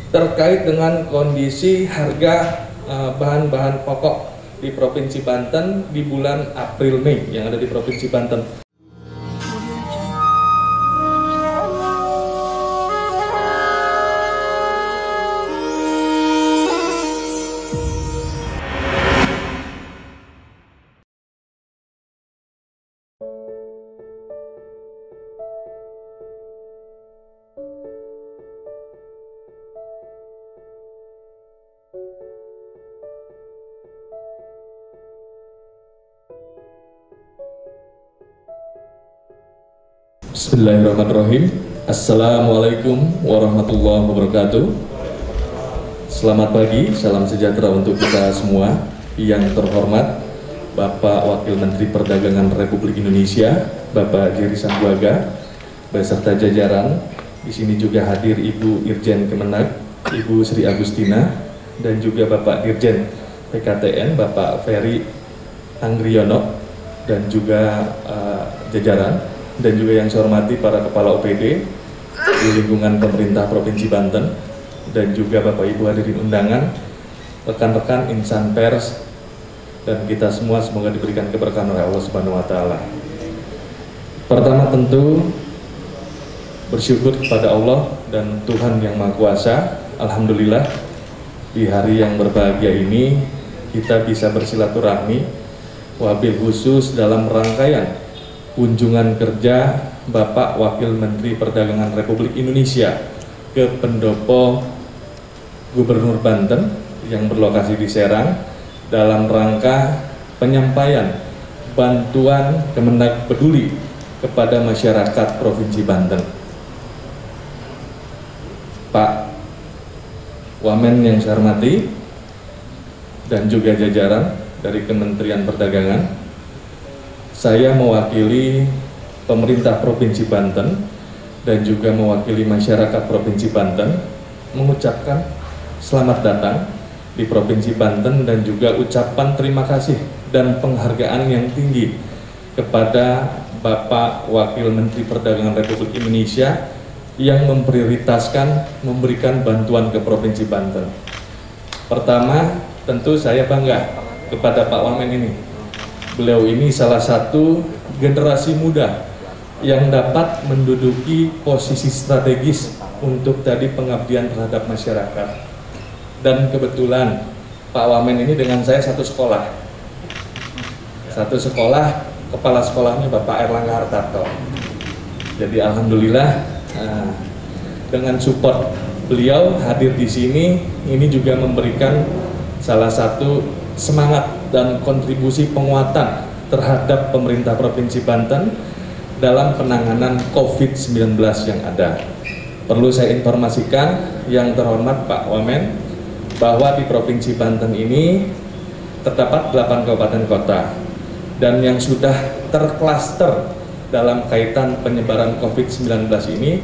terkait dengan kondisi harga bahan-bahan pokok di Provinsi Banten di bulan April-Mei yang ada di Provinsi Banten. Bismillahirrahmanirrahim. Assalamualaikum warahmatullahi wabarakatuh. Selamat pagi, salam sejahtera untuk kita semua. Yang terhormat Bapak Wakil Menteri Perdagangan Republik Indonesia, Bapak Jerry Sambuaga, beserta jajaran. Di sini juga hadir Ibu Irjen Kemenag, Ibu Sri Agustina, dan juga Bapak Dirjen PKTN, Bapak Ferry Anggriono, dan juga jajaran. Dan juga yang saya hormati para kepala OPD di lingkungan pemerintah Provinsi Banten, dan juga Bapak Ibu hadirin undangan, rekan-rekan insan pers, dan kita semua semoga diberikan keberkahan oleh Allah Subhanahu wa Ta'ala. Pertama tentu bersyukur kepada Allah dan Tuhan Yang Maha Kuasa. Alhamdulillah di hari yang berbahagia ini kita bisa bersilaturahmi, wabil khusus dalam rangkaian kunjungan kerja Bapak Wakil Menteri Perdagangan Republik Indonesia ke Pendopo Gubernur Banten yang berlokasi di Serang dalam rangka penyampaian bantuan Kemenag Peduli kepada masyarakat Provinsi Banten. Pak Wamen yang saya hormati dan juga jajaran dari Kementerian Perdagangan, saya mewakili pemerintah Provinsi Banten dan juga mewakili masyarakat Provinsi Banten mengucapkan selamat datang di Provinsi Banten dan juga ucapan terima kasih dan penghargaan yang tinggi kepada Bapak Wakil Menteri Perdagangan Republik Indonesia yang memprioritaskan memberikan bantuan ke Provinsi Banten. Pertama, tentu saya bangga kepada Pak Wamen ini. Beliau ini salah satu generasi muda yang dapat menduduki posisi strategis untuk tadi pengabdian terhadap masyarakat. Dan kebetulan Pak Wamen ini dengan saya satu sekolah. Satu sekolah, kepala sekolahnya Bapak Erlangga Hartarto. Jadi alhamdulillah dengan support beliau hadir di sini, ini juga memberikan salah satu semangat dan kontribusi penguatan terhadap pemerintah Provinsi Banten dalam penanganan COVID-19 yang ada. Perlu saya informasikan yang terhormat Pak Wamen bahwa di Provinsi Banten ini terdapat 8 kabupaten kota dan yang sudah terklaster dalam kaitan penyebaran COVID-19 ini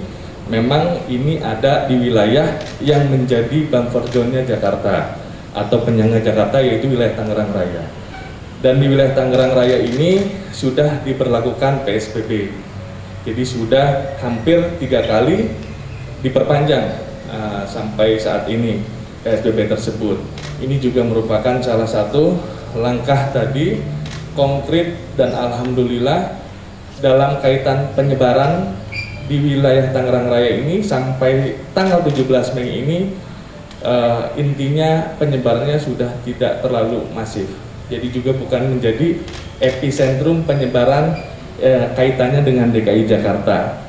memang ini ada di wilayah yang menjadi buffer zone-nya Jakarta atau penyangga Jakarta, yaitu wilayah Tangerang Raya. Dan di wilayah Tangerang Raya ini sudah diberlakukan PSBB. Jadi sudah hampir 3 kali diperpanjang sampai saat ini PSBB tersebut. Ini juga merupakan salah satu langkah tadi konkret dan alhamdulillah dalam kaitan penyebaran di wilayah Tangerang Raya ini sampai tanggal 17 Mei ini intinya penyebarannya sudah tidak terlalu masif. Jadi juga bukan menjadi epicentrum penyebaran kaitannya dengan DKI Jakarta.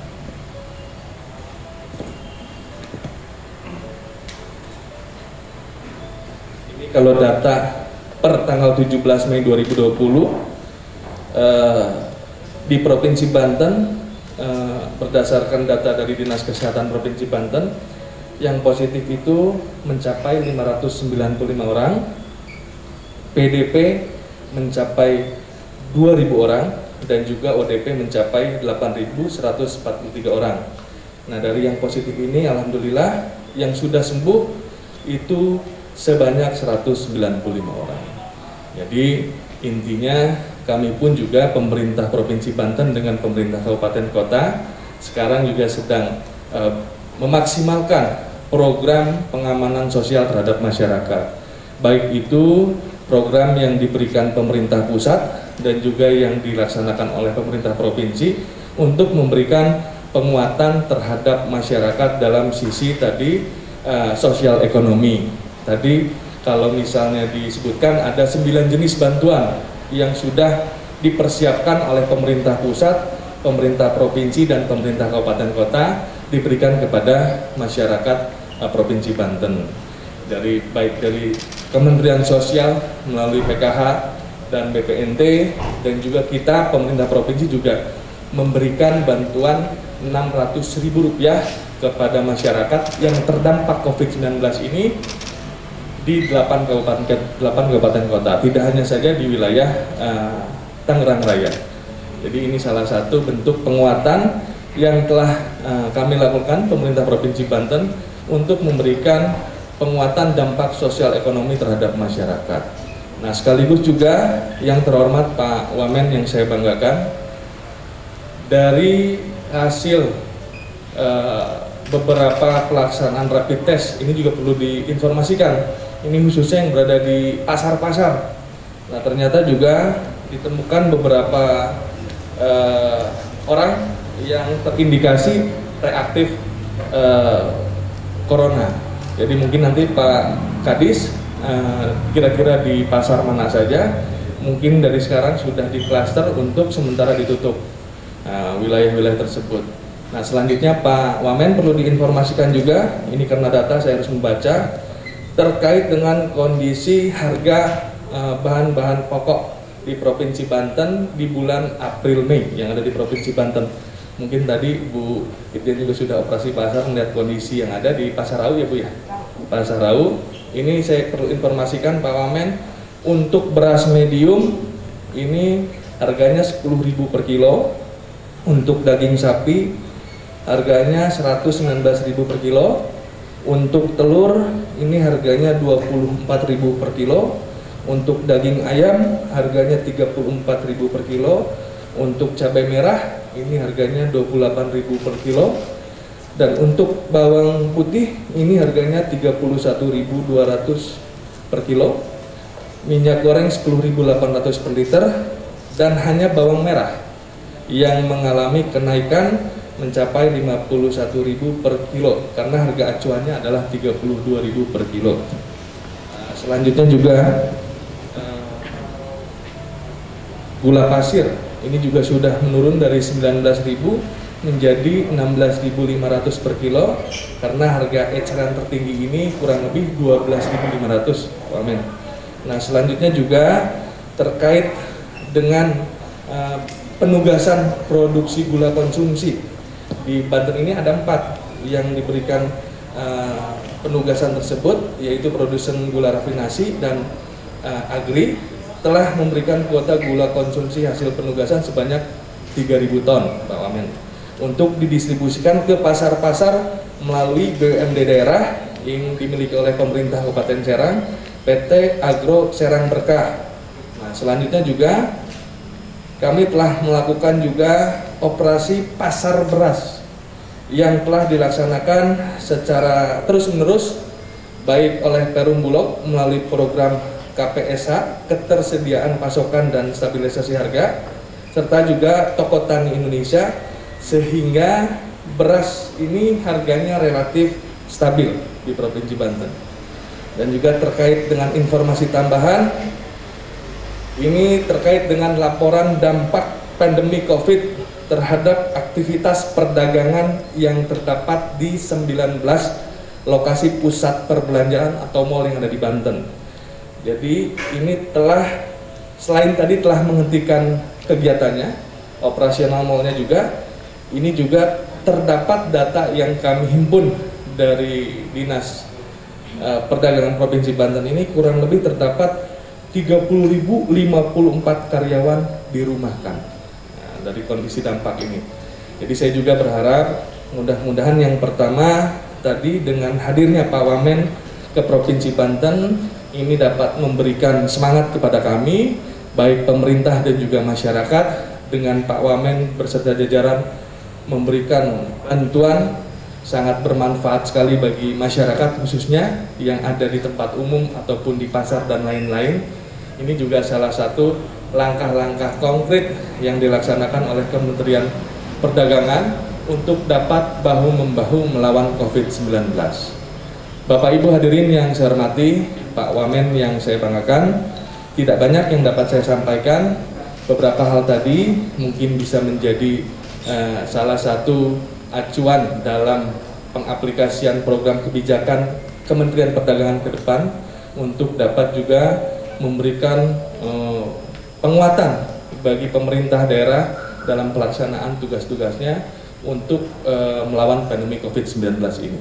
Ini kalau data per tanggal 17 Mei 2020 di Provinsi Banten berdasarkan data dari Dinas Kesehatan Provinsi Banten yang positif itu mencapai 595 orang, PDP mencapai 2.000 orang, dan juga ODP mencapai 8.143 orang. Nah, dari yang positif ini alhamdulillah yang sudah sembuh itu sebanyak 195 orang. Jadi intinya kami pun juga pemerintah Provinsi Banten dengan pemerintah kabupaten kota sekarang juga sedang memaksimalkan program pengamanan sosial terhadap masyarakat, baik itu program yang diberikan pemerintah pusat dan juga yang dilaksanakan oleh pemerintah provinsi untuk memberikan penguatan terhadap masyarakat dalam sisi tadi sosial ekonomi. Tadi kalau misalnya disebutkan ada 9 jenis bantuan yang sudah dipersiapkan oleh pemerintah pusat, pemerintah provinsi dan pemerintah kabupaten kota diberikan kepada masyarakat Provinsi Banten. Baik dari Kementerian Sosial melalui PKH dan BPNT, dan juga kita pemerintah provinsi juga memberikan bantuan Rp600.000 kepada masyarakat yang terdampak COVID-19 ini di 8 kabupaten kota, tidak hanya saja di wilayah Tangerang Raya. Jadi ini salah satu bentuk penguatan yang telah kami lakukan pemerintah Provinsi Banten untuk memberikan penguatan dampak sosial ekonomi terhadap masyarakat. Nah, sekaligus juga yang terhormat Pak Wamen yang saya banggakan, dari hasil beberapa pelaksanaan rapid test ini juga perlu diinformasikan. Ini khususnya yang berada di pasar-pasar. Nah, ternyata juga ditemukan beberapa orang yang terindikasi reaktif corona. Jadi mungkin nanti Pak Kadis kira-kira di pasar mana saja, mungkin dari sekarang sudah diklaster untuk sementara ditutup wilayah-wilayah tersebut. Nah, selanjutnya Pak Wamen perlu diinformasikan juga, ini karena data saya harus membaca, terkait dengan kondisi harga bahan-bahan pokok di Provinsi Banten di bulan April-Mei yang ada di Provinsi Banten. Mungkin tadi Bu Itjen juga sudah operasi pasar melihat kondisi yang ada di Pasar Rau ya Bu ya. Pasar Rau, ini saya perlu informasikan Pak Wamen, untuk beras medium ini harganya 10.000 per kilo, untuk daging sapi harganya 119.000 per kilo, untuk telur ini harganya 24.000 per kilo, untuk daging ayam harganya 34.000 per kilo, untuk cabai merah ini harganya 28.000 per kilo, dan untuk bawang putih ini harganya 31.200 per kilo, minyak goreng 10.800 per liter, dan hanya bawang merah yang mengalami kenaikan mencapai 51.000 per kilo karena harga acuannya adalah 32.000 per kilo. Selanjutnya juga gula pasir ini juga sudah menurun dari 19.000 menjadi 16.500 per kilo karena harga eceran tertinggi ini kurang lebih 12.500. Amin. Nah, selanjutnya juga terkait dengan penugasan produksi gula konsumsi di Banten ini ada 4 yang diberikan penugasan tersebut, yaitu produsen gula rafinasi dan agri telah memberikan kuota gula konsumsi hasil penugasan sebanyak 3.000 ton, Pak Wamen, untuk didistribusikan ke pasar-pasar melalui BUMD daerah yang dimiliki oleh pemerintah Kabupaten Serang, PT Agro Serang Berkah. Nah, selanjutnya juga kami telah melakukan juga operasi pasar beras yang telah dilaksanakan secara terus-menerus baik oleh Perum Bulog melalui program KPSH, ketersediaan pasokan dan stabilisasi harga, serta juga toko tani Indonesia, sehingga beras ini harganya relatif stabil di Provinsi Banten. Dan juga terkait dengan informasi tambahan, ini terkait dengan laporan dampak pandemi COVID terhadap aktivitas perdagangan yang terdapat di 19 lokasi pusat perbelanjaan atau mal yang ada di Banten. Jadi ini telah, selain tadi telah menghentikan kegiatannya, operasional malnya juga, ini juga terdapat data yang kami himpun dari Dinas Perdagangan Provinsi Banten ini, kurang lebih terdapat 30.054 karyawan dirumahkan dari kondisi dampak ini. Jadi saya juga berharap mudah-mudahan yang pertama tadi dengan hadirnya Pak Wamen ke Provinsi Banten ini dapat memberikan semangat kepada kami, baik pemerintah dan juga masyarakat, dengan Pak Wamen berserta jajaran memberikan bantuan sangat bermanfaat sekali bagi masyarakat, khususnya yang ada di tempat umum ataupun di pasar dan lain-lain. Ini juga salah satu langkah-langkah konkret yang dilaksanakan oleh Kementerian Perdagangan untuk dapat bahu-membahu melawan COVID-19. Bapak Ibu hadirin yang saya hormati, Pak Wamen yang saya banggakan, tidak banyak yang dapat saya sampaikan. Beberapa hal tadi mungkin bisa menjadi salah satu acuan dalam pengaplikasian program kebijakan Kementerian Perdagangan ke depan untuk dapat juga memberikan penguatan bagi pemerintah daerah dalam pelaksanaan tugas-tugasnya untuk melawan pandemi COVID-19 ini.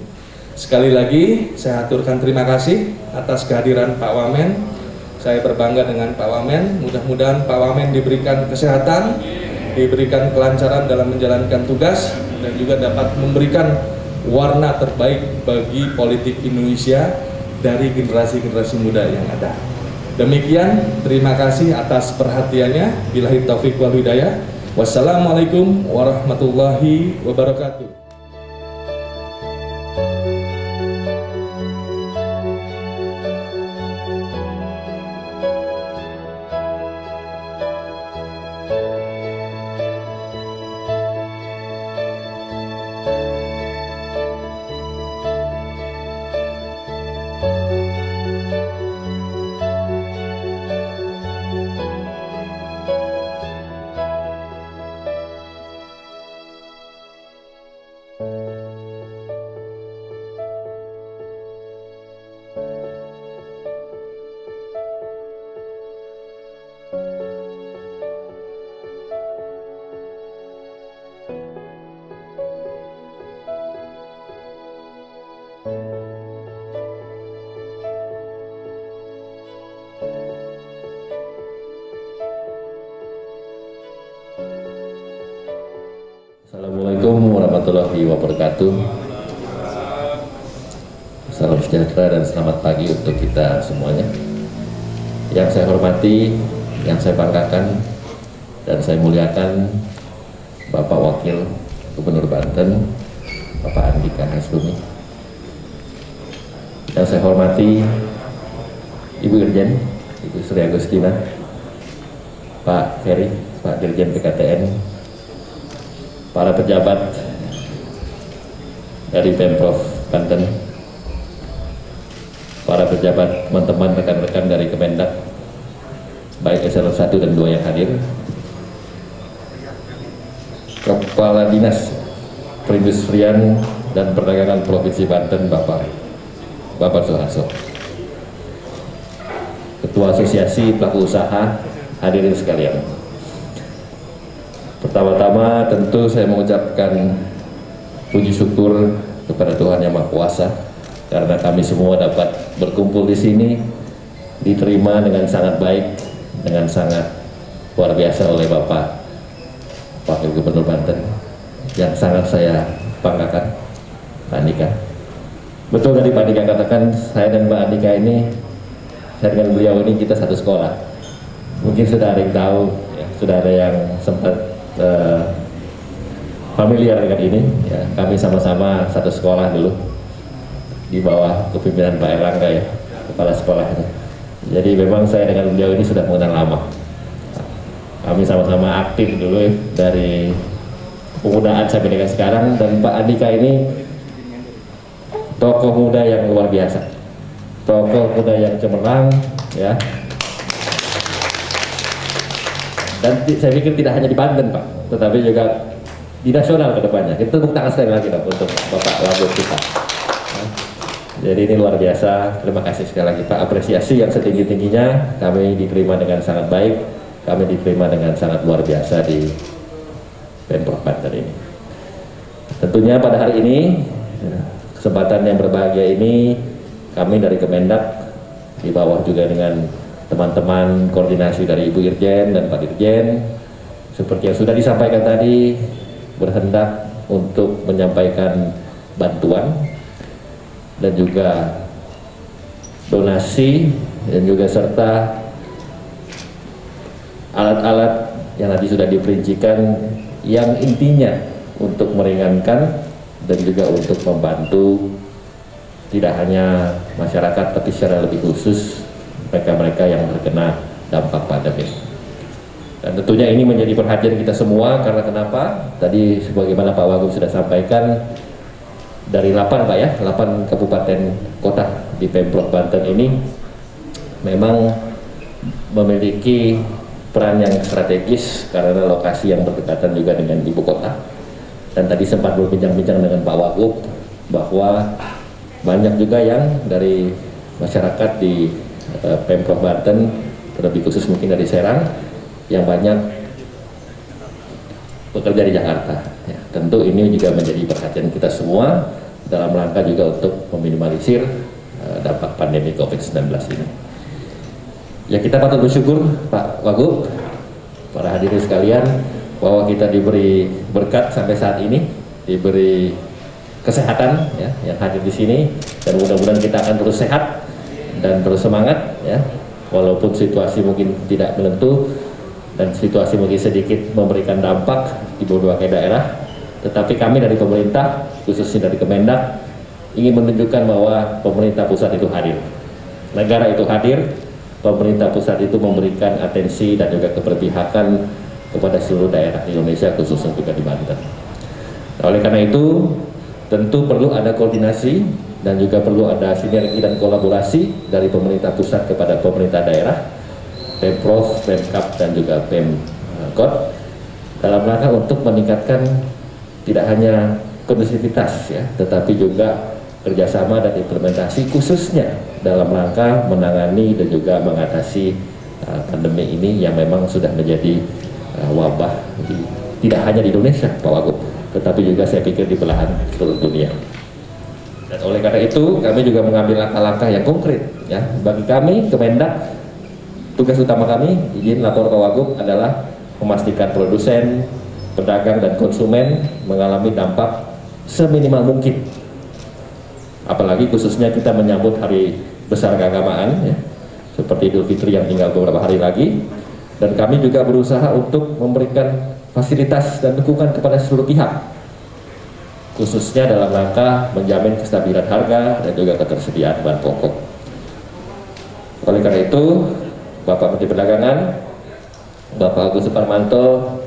Sekali lagi saya aturkan terima kasih atas kehadiran Pak Wamen. Saya berbangga dengan Pak Wamen. Mudah-mudahan Pak Wamen diberikan kesehatan, diberikan kelancaran dalam menjalankan tugas, dan juga dapat memberikan warna terbaik bagi politik Indonesia dari generasi-generasi muda yang ada. Demikian, terima kasih atas perhatiannya. Billahi taufiq wal hidayah. Wassalamualaikum warahmatullahi wabarakatuh. Assalamualaikum warahmatullahi wabarakatuh. Salam sejahtera dan selamat pagi untuk kita semuanya. Yang saya hormati, yang saya banggakan dan saya muliakan Bapak Wakil Gubernur Banten, Bapak Andika Hazrumi. Yang saya hormati Ibu Irjen, Ibu Sri Agustina, Pak Ferry, Pak Dirjen PKTN, para pejabat dari Pemprov Banten, para pejabat, teman-teman, rekan-rekan dari Kemendak, baik eselon 1 dan 2 yang hadir, Kepala Dinas Perindustrian dan Perdagangan Provinsi Banten, Bapak Soeharto, Ketua Asosiasi Pelaku Usaha, hadirin sekalian. Pertama-tama tentu saya mengucapkan puji syukur kepada Tuhan Yang Maha Kuasa karena kami semua dapat berkumpul di sini, diterima dengan sangat baik, dengan sangat luar biasa oleh Bapak Wakil Gubernur Banten yang sangat saya banggakan, Pak Andika. Betul tadi Pak Andika katakan, saya dan Pak Andika ini, saya dengan beliau ini kita satu sekolah. Mungkin sudah ada yang tahu, ya, sudah ada yang sempat familiar dengan ini, ya. Kami sama-sama satu sekolah dulu di bawah kepemimpinan Pak Erlangga, ya, kepala sekolahnya. Jadi memang saya dengan beliau ini sudah mengenal lama. Kami sama-sama aktif dulu, ya, dari pemudaan sampai dengan sekarang. Dan Pak Andika ini tokoh muda yang luar biasa, tokoh muda yang cemerlang, ya. Dan saya pikir tidak hanya di Banten, Pak, tetapi juga di nasional ke depannya. Kita tepuk tangan sekali lagi, Pak, untuk Bapak Wagub kita. Jadi ini luar biasa. Terima kasih sekali lagi, Pak. Apresiasi yang setinggi-tingginya. Kami diterima dengan sangat baik. Kami diterima dengan sangat luar biasa di Pemprov Banten ini. Tentunya pada hari ini, kesempatan yang berbahagia ini, kami dari Kemendak, di bawah juga dengan teman-teman koordinasi dari Ibu Irjen dan Pak Dirjen, seperti yang sudah disampaikan tadi, berhendak untuk menyampaikan bantuan dan juga donasi dan juga serta alat-alat yang tadi sudah diperincikan yang intinya untuk meringankan dan juga untuk membantu tidak hanya masyarakat tapi secara lebih khusus mereka-mereka yang terkena dampak pandemi. Dan tentunya ini menjadi perhatian kita semua karena kenapa? Tadi sebagaimana Pak Wagub sudah sampaikan, dari 8 Pak ya, 8 kabupaten kota di Pemprov Banten ini memang memiliki peran yang strategis karena lokasi yang berdekatan juga dengan ibu kota. Dan tadi sempat berbincang-bincang dengan Pak Wagub bahwa banyak juga yang dari masyarakat di Pemprov Banten, terlebih khusus mungkin dari Serang, yang banyak bekerja di Jakarta. Ya, tentu ini juga menjadi perhatian kita semua dalam rangka juga untuk meminimalisir dampak pandemi COVID-19 ini. Ya, kita patut bersyukur Pak Wagub, para hadirin sekalian, bahwa kita diberi berkat sampai saat ini, diberi kesehatan ya, yang hadir di sini, dan mudah-mudahan kita akan terus sehat dan terus semangat ya, walaupun situasi mungkin tidak menentu dan situasi mungkin sedikit memberikan dampak di berbagai daerah, tetapi kami dari pemerintah, khususnya dari Kemendak, ingin menunjukkan bahwa pemerintah pusat itu hadir, negara itu hadir, pemerintah pusat itu memberikan atensi dan juga keberpihakan kepada seluruh daerah di Indonesia, khususnya juga di Banten. Nah, oleh karena itu tentu perlu ada koordinasi dan juga perlu ada sinergi dan kolaborasi dari pemerintah pusat kepada pemerintah daerah, Pemprov, Pemkab, dan juga Pemkot dalam rangka untuk meningkatkan tidak hanya kondusivitas ya, tetapi juga kerjasama dan implementasi khususnya dalam rangka menangani dan juga mengatasi pandemi ini yang memang sudah menjadi wabah tidak hanya di Indonesia Pak Wagub, tetapi juga saya pikir di belahan seluruh dunia. Dan oleh karena itu kami juga mengambil langkah-langkah yang konkret ya. Bagi kami Kemendak, tugas utama kami, izin lapor Pak Wagub, adalah memastikan produsen, pedagang dan konsumen mengalami dampak seminimal mungkin. Apalagi khususnya kita menyambut hari besar keagamaan ya, seperti Idul Fitri yang tinggal beberapa hari lagi. Dan kami juga berusaha untuk memberikan fasilitas dan dukungan kepada seluruh pihak, khususnya dalam rangka menjamin kestabilan harga dan juga ketersediaan bahan pokok. Oleh karena itu, Bapak Menteri Perdagangan, Bapak Agus Suparmanto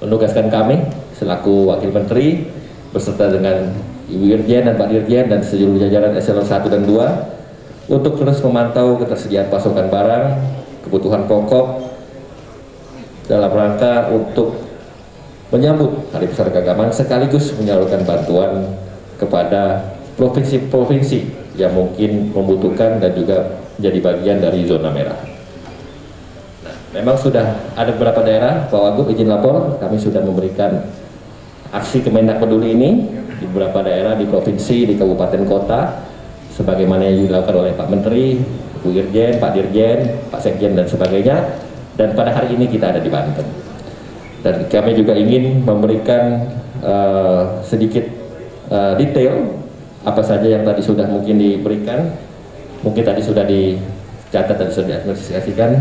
menugaskan kami selaku Wakil Menteri beserta dengan Ibu Dirjen dan Pak Dirjen dan seluruh jajaran eselon 1 dan 2 untuk terus memantau ketersediaan pasokan barang, kebutuhan pokok dalam rangka untuk menyambut Hari Besar Keagamaan sekaligus menyalurkan bantuan kepada provinsi-provinsi yang mungkin membutuhkan dan juga menjadi bagian dari zona merah. Nah, memang sudah ada beberapa daerah, Pak Wagub izin lapor, kami sudah memberikan aksi Kemendak Peduli ini di beberapa daerah di provinsi, di kabupaten kota, sebagaimana yang dilakukan oleh Pak Menteri, Bu Dirjen, Pak Dirjen, Pak Sekjen dan sebagainya. Dan pada hari ini kita ada di Banten. Dan kami juga ingin memberikan sedikit detail apa saja yang tadi sudah mungkin diberikan, mungkin tadi sudah dicatat dan sudah diadministrasikan.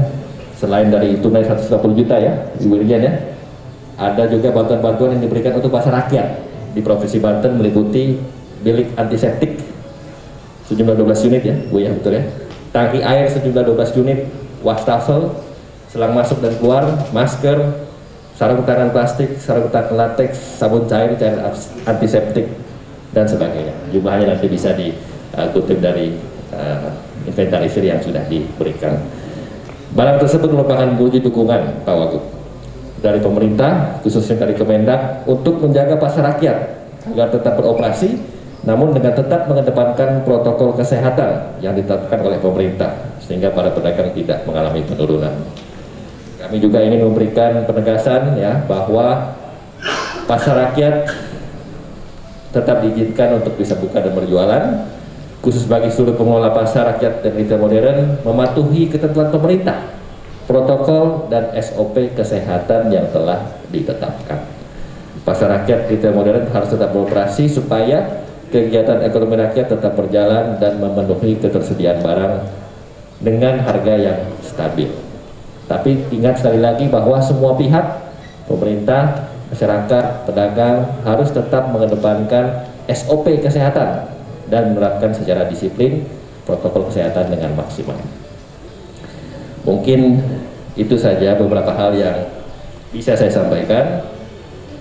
Selain dari tunai 150 juta ya, Ibu Dirjen ya, ada juga bantuan-bantuan yang diberikan untuk pasar rakyat di Provinsi Banten, meliputi bilik antiseptik sejumlah 12 unit ya, Bu ya, betul ya, tangki air sejumlah 12 unit, wastafel, selang masuk dan keluar, masker, sarung tangan plastik, sarung tangan latex, sabun cair, cairan antiseptik, dan sebagainya. Jumlahnya nanti bisa dikutip dari inventarisir yang sudah diberikan. Barang tersebut merupakan wujud dukungan Pak Wagub dari pemerintah, khususnya dari Kemendak, untuk menjaga pasar rakyat agar tetap beroperasi, namun dengan tetap mengedepankan protokol kesehatan yang ditetapkan oleh pemerintah, sehingga para pedagang tidak mengalami penurunan. Kami juga ingin memberikan penegasan ya bahwa pasar rakyat tetap diizinkan untuk bisa buka dan berjualan, khusus bagi seluruh pengelola pasar rakyat dan retail modern mematuhi ketentuan pemerintah, protokol dan SOP kesehatan yang telah ditetapkan. Pasar rakyat retail modern harus tetap beroperasi supaya kegiatan ekonomi rakyat tetap berjalan dan memenuhi ketersediaan barang dengan harga yang stabil. Tapi ingat sekali lagi bahwa semua pihak, pemerintah, masyarakat, pedagang harus tetap mengedepankan SOP kesehatan dan menerapkan secara disiplin protokol kesehatan dengan maksimal. Mungkin itu saja beberapa hal yang bisa saya sampaikan.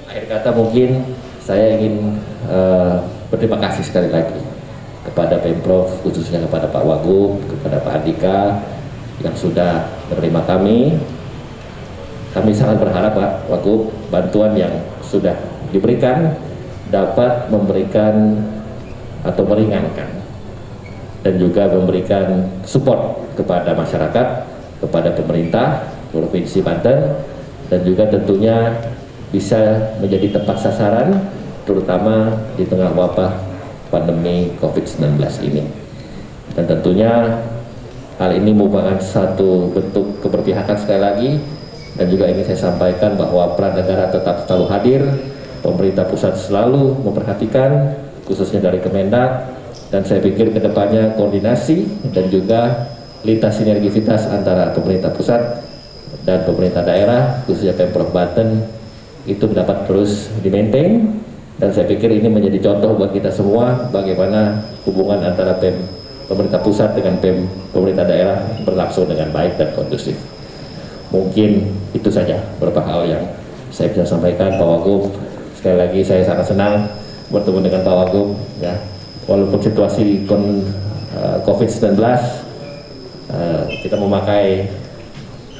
Akhir kata mungkin saya ingin berterima kasih sekali lagi kepada Pemprov, khususnya kepada Pak Wagub, kepada Pak Andika yang sudah menerima kami. Kami sangat berharap Pak Wagub, bantuan yang sudah diberikan dapat memberikan atau meringankan dan juga memberikan support kepada masyarakat, kepada pemerintah Provinsi Banten, dan juga tentunya bisa menjadi tempat sasaran terutama di tengah wabah pandemi COVID-19 ini. Dan tentunya hal ini merupakan satu bentuk keberpihakan sekali lagi, dan juga ingin saya sampaikan bahwa peran negara tetap selalu hadir, pemerintah pusat selalu memperhatikan, khususnya dari Kemendak, dan saya pikir kedepannya koordinasi dan juga lintas sinergisitas antara pemerintah pusat dan pemerintah daerah, khususnya Pemprov Banten, itu dapat terus di-maintain. Dan saya pikir ini menjadi contoh buat kita semua bagaimana hubungan antara pemerintah pusat dengan pemerintah daerah berlangsung dengan baik dan kondusif. Mungkin itu saja beberapa hal yang saya bisa sampaikan, Pak Wagub. Sekali lagi saya sangat senang bertemu dengan Pak Wagub, ya. Walaupun situasi COVID-19, kita memakai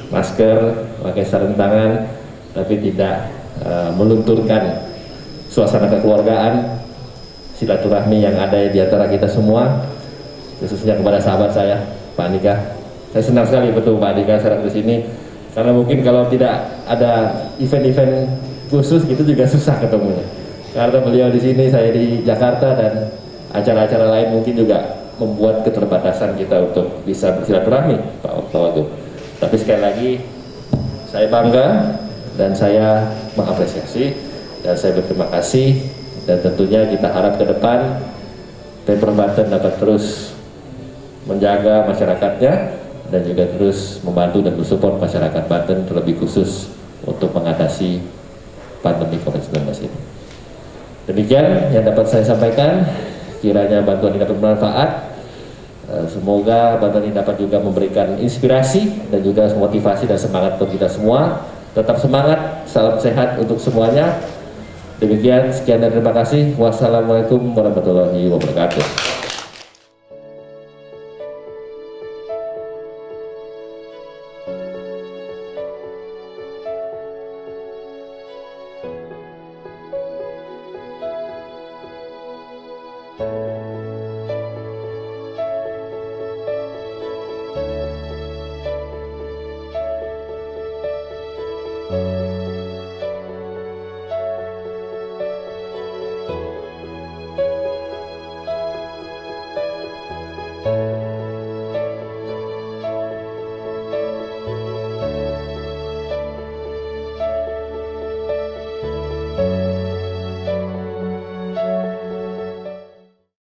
masker, memakai sarung tangan, tapi tidak melunturkan suasana kekeluargaan, silaturahmi yang ada di antara kita semua, khususnya kepada sahabat saya, Pak Andika. Saya senang sekali bertemu Pak Andika sekarang di sini, karena mungkin kalau tidak ada event-event khusus gitu juga susah ketemunya. Karena beliau di sini, saya di Jakarta, dan acara-acara lain mungkin juga membuat keterbatasan kita untuk bisa bersilaturahmi, Pak Wagub. Tapi sekali lagi, saya bangga dan saya mengapresiasi. Dan saya berterima kasih, dan tentunya kita harap ke depan Pemprov Banten dapat terus menjaga masyarakatnya dan juga terus membantu dan mensupport masyarakat Banten, terlebih khusus untuk mengatasi pandemi COVID-19 ini. Demikian yang dapat saya sampaikan, kiranya bantuan ini dapat bermanfaat. Semoga bantuan ini dapat juga memberikan inspirasi dan juga motivasi dan semangat untuk kita semua. Tetap semangat, salam sehat untuk semuanya. Demikian, sekian dan terima kasih. Wassalamualaikum warahmatullahi wabarakatuh.